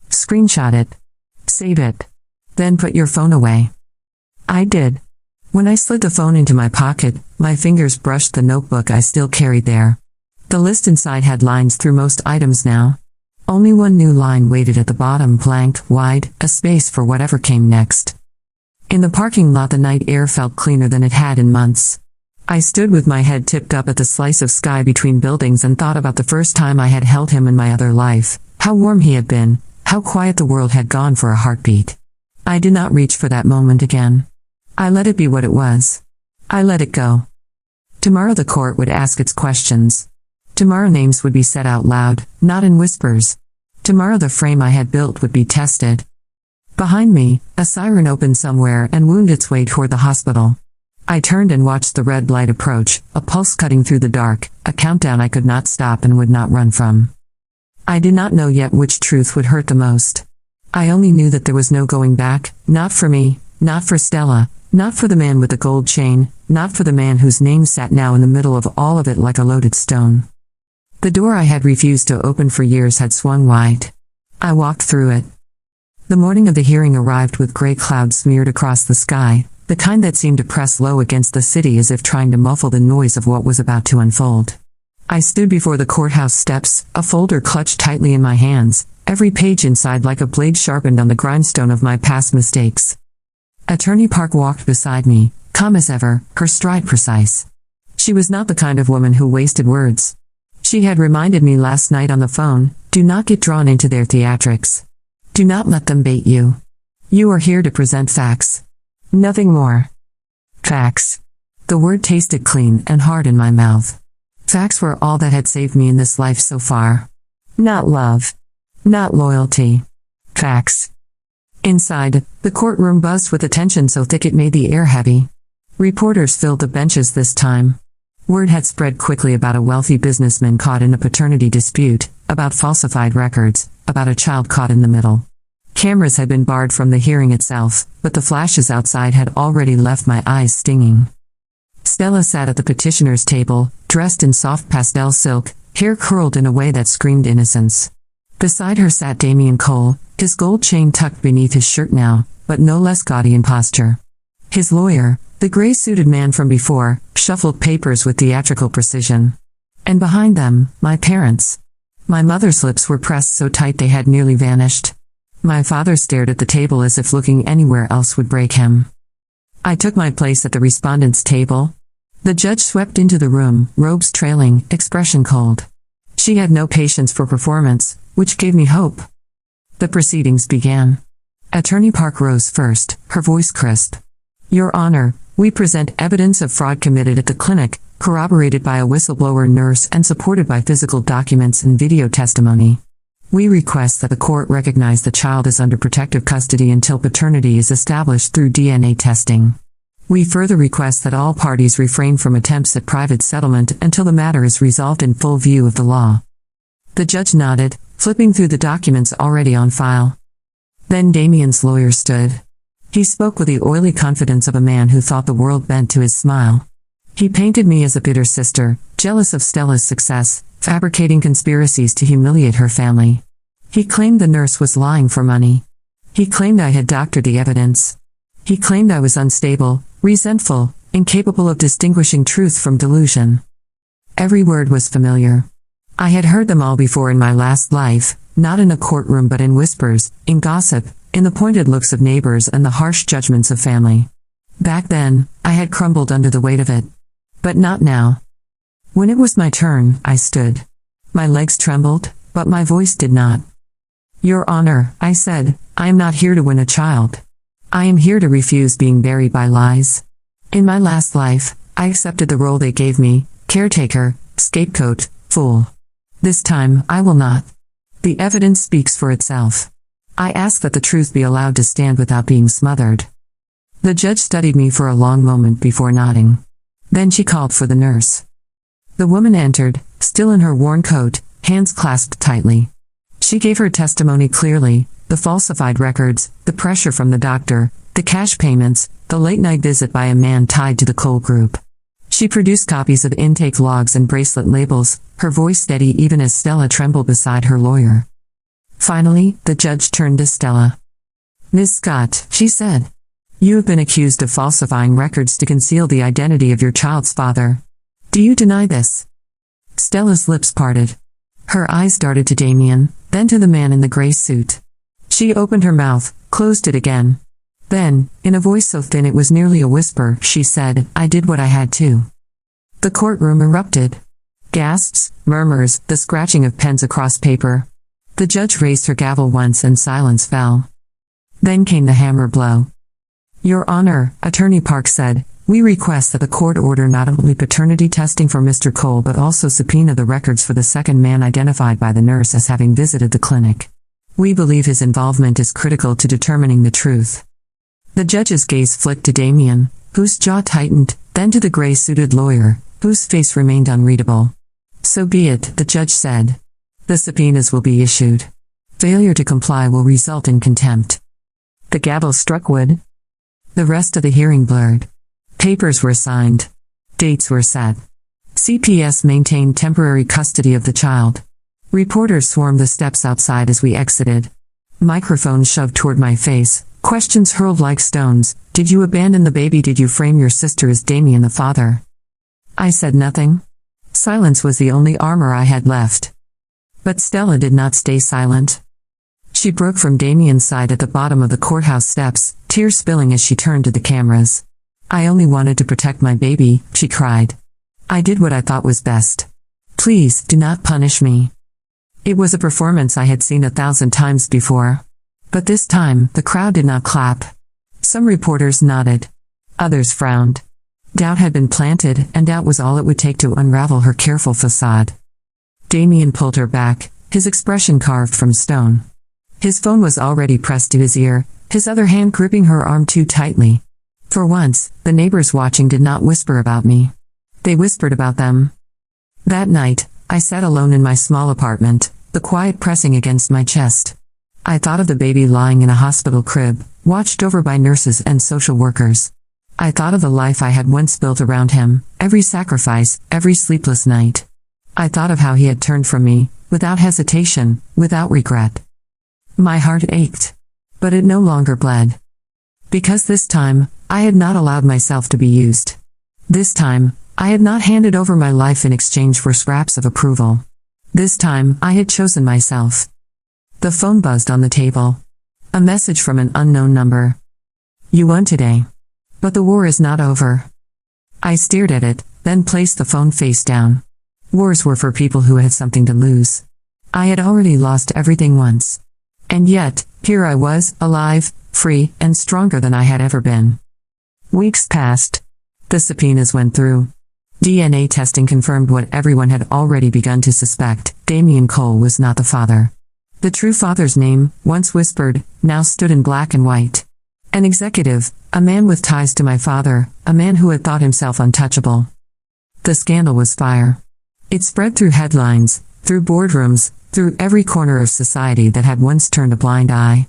Screenshot it. Save it. Then put your phone away. I did. When I slid the phone into my pocket, my fingers brushed the notebook I still carried there. The list inside had lines through most items now. Only one new line waited at the bottom, blank, wide, a space for whatever came next. In the parking lot the night air felt cleaner than it had in months. I stood with my head tipped up at the slice of sky between buildings and thought about the first time I had held him in my other life, how warm he had been, how quiet the world had gone for a heartbeat. I did not reach for that moment again. I let it be what it was. I let it go. Tomorrow the court would ask its questions. Tomorrow names would be said out loud, not in whispers. Tomorrow the frame I had built would be tested. Behind me, a siren opened somewhere and wound its way toward the hospital. I turned and watched the red light approach, a pulse cutting through the dark, a countdown I could not stop and would not run from. I did not know yet which truth would hurt the most. I only knew that there was no going back, not for me, Not for Stella, not for the man with the gold chain, not for the man whose name sat now in the middle of all of it like a loaded stone. The door I had refused to open for years had swung wide. I walked through it. The morning of the hearing arrived with gray clouds smeared across the sky, the kind that seemed to press low against the city as if trying to muffle the noise of what was about to unfold. I stood before the courthouse steps, a folder clutched tightly in my hands, every page inside like a blade sharpened on the grindstone of my past mistakes. Attorney Park walked beside me, calm as ever, her stride precise. She was not the kind of woman who wasted words. She had reminded me last night on the phone, do not get drawn into their theatrics. Do not let them bait you. You are here to present facts. Nothing more. Facts. The word tasted clean and hard in my mouth. Facts were all that had saved me in this life so far. Not love. Not loyalty. Facts. Inside, the courtroom buzzed with attention so thick it made the air heavy. Reporters filled the benches this time. Word had spread quickly about a wealthy businessman caught in a paternity dispute, about falsified records, about a child caught in the middle. Cameras had been barred from the hearing itself, but the flashes outside had already left my eyes stinging. Stella sat at the petitioner's table, dressed in soft pastel silk, hair curled in a way that screamed innocence. Beside her sat Damien Cole, his gold chain tucked beneath his shirt now, but no less gaudy in posture. His lawyer, the gray-suited man from before, shuffled papers with theatrical precision. And behind them, my parents. My mother's lips were pressed so tight they had nearly vanished. My father stared at the table as if looking anywhere else would break him. I took my place at the respondents' table. The judge swept into the room, robes trailing, expression cold. She had no patience for performance, which gave me hope. The proceedings began. Attorney Park rose first, her voice crisp. Your Honor, we present evidence of fraud committed at the clinic, corroborated by a whistleblower nurse and supported by physical documents and video testimony. We request that the court recognize the child as under protective custody until paternity is established through DNA testing. We further request that all parties refrain from attempts at private settlement until the matter is resolved in full view of the law. The judge nodded, flipping through the documents already on file. Then Damien's lawyer stood. He spoke with the oily confidence of a man who thought the world bent to his smile. He painted me as a bitter sister, jealous of Stella's success, fabricating conspiracies to humiliate her family. He claimed the nurse was lying for money. He claimed I had doctored the evidence. He claimed I was unstable, resentful, incapable of distinguishing truth from delusion. Every word was familiar. I had heard them all before in my last life, not in a courtroom but in whispers, in gossip, in the pointed looks of neighbors and the harsh judgments of family. Back then, I had crumbled under the weight of it. But not now. When it was my turn, I stood. My legs trembled, but my voice did not. Your Honor, I said, I am not here to win a child. I am here to refuse being buried by lies. In my last life, I accepted the role they gave me, caretaker, scapegoat, fool. This time, I will not. The evidence speaks for itself. I ask that the truth be allowed to stand without being smothered. The judge studied me for a long moment before nodding. Then she called for the nurse. The woman entered, still in her worn coat, hands clasped tightly. She gave her testimony clearly, the falsified records, the pressure from the doctor, the cash payments, the late-night visit by a man tied to the Cole group. She produced copies of intake logs and bracelet labels, her voice steady even as Stella trembled beside her lawyer. Finally, the judge turned to Stella. Ms. Scott, she said. You have been accused of falsifying records to conceal the identity of your child's father. Do you deny this? Stella's lips parted. Her eyes darted to Damien, then to the man in the gray suit. She opened her mouth, closed it again. Then, in a voice so thin it was nearly a whisper, she said, I did what I had to. The courtroom erupted. Gasps, murmurs, the scratching of pens across paper. The judge raised her gavel once and silence fell. Then came the hammer blow. Your Honor, Attorney Park said, we request that the court order not only paternity testing for Mr. Cole but also subpoena the records for the second man identified by the nurse as having visited the clinic. We believe his involvement is critical to determining the truth. The judge's gaze flicked to Damien, whose jaw tightened, then to the gray-suited lawyer, whose face remained unreadable. So be it, the judge said. The subpoenas will be issued. Failure to comply will result in contempt. The gavel struck wood. The rest of the hearing blurred. Papers were signed. Dates were set. CPS maintained temporary custody of the child. Reporters swarmed the steps outside as we exited. Microphones shoved toward my face. Questions hurled like stones. Did you abandon the baby? Did you frame your sister as Damien the father? I said nothing. Silence was the only armor I had left. But Stella did not stay silent. She broke from Damien's side at the bottom of the courthouse steps, tears spilling as she turned to the cameras. I only wanted to protect my baby, she cried. I did what I thought was best. Please, do not punish me. It was a performance I had seen 1,000 times before. But this time, the crowd did not clap. Some reporters nodded. Others frowned. Doubt had been planted, and doubt was all it would take to unravel her careful facade. Damien pulled her back, his expression carved from stone. His phone was already pressed to his ear, his other hand gripping her arm too tightly. For once, the neighbors watching did not whisper about me. They whispered about them. That night, I sat alone in my small apartment, the quiet pressing against my chest. I thought of the baby lying in a hospital crib, watched over by nurses and social workers. I thought of the life I had once built around him, every sacrifice, every sleepless night. I thought of how he had turned from me, without hesitation, without regret. My heart ached. But it no longer bled. Because this time, I had not allowed myself to be used. This time, I had not handed over my life in exchange for scraps of approval. This time, I had chosen myself. The phone buzzed on the table. A message from an unknown number. You won today. But the war is not over. I stared at it, then placed the phone face down. Wars were for people who had something to lose. I had already lost everything once. And yet, here I was, alive, free, and stronger than I had ever been. Weeks passed. The subpoenas went through. DNA testing confirmed what everyone had already begun to suspect: Damien Cole was not the father. The true father's name, once whispered, now stood in black and white. An executive, a man with ties to my father, a man who had thought himself untouchable. The scandal was fire. It spread through headlines, through boardrooms, through every corner of society that had once turned a blind eye.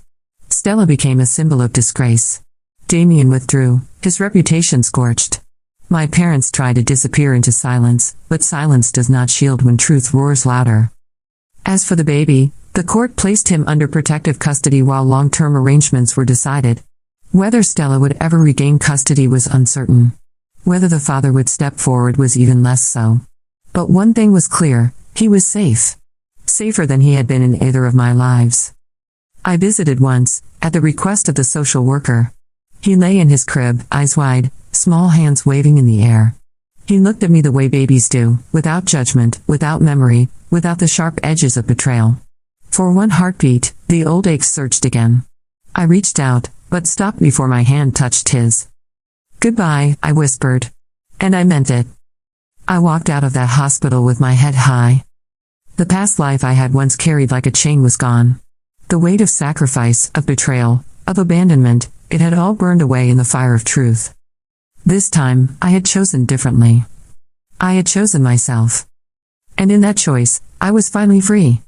Stella became a symbol of disgrace. Damien withdrew, his reputation scorched. My parents tried to disappear into silence, but silence does not shield when truth roars louder. As for the baby, the court placed him under protective custody while long-term arrangements were decided. Whether Stella would ever regain custody was uncertain. Whether the father would step forward was even less so. But one thing was clear: he was safe. Safer than he had been in either of my lives. I visited once, at the request of the social worker. He lay in his crib, eyes wide, small hands waving in the air. He looked at me the way babies do, without judgment, without memory, without the sharp edges of betrayal. For one heartbeat, the old ache surged again. I reached out, but stopped before my hand touched his. Goodbye, I whispered. And I meant it. I walked out of that hospital with my head high. The past life I had once carried like a chain was gone. The weight of sacrifice, of betrayal, of abandonment, it had all burned away in the fire of truth. This time, I had chosen differently. I had chosen myself. And in that choice, I was finally free.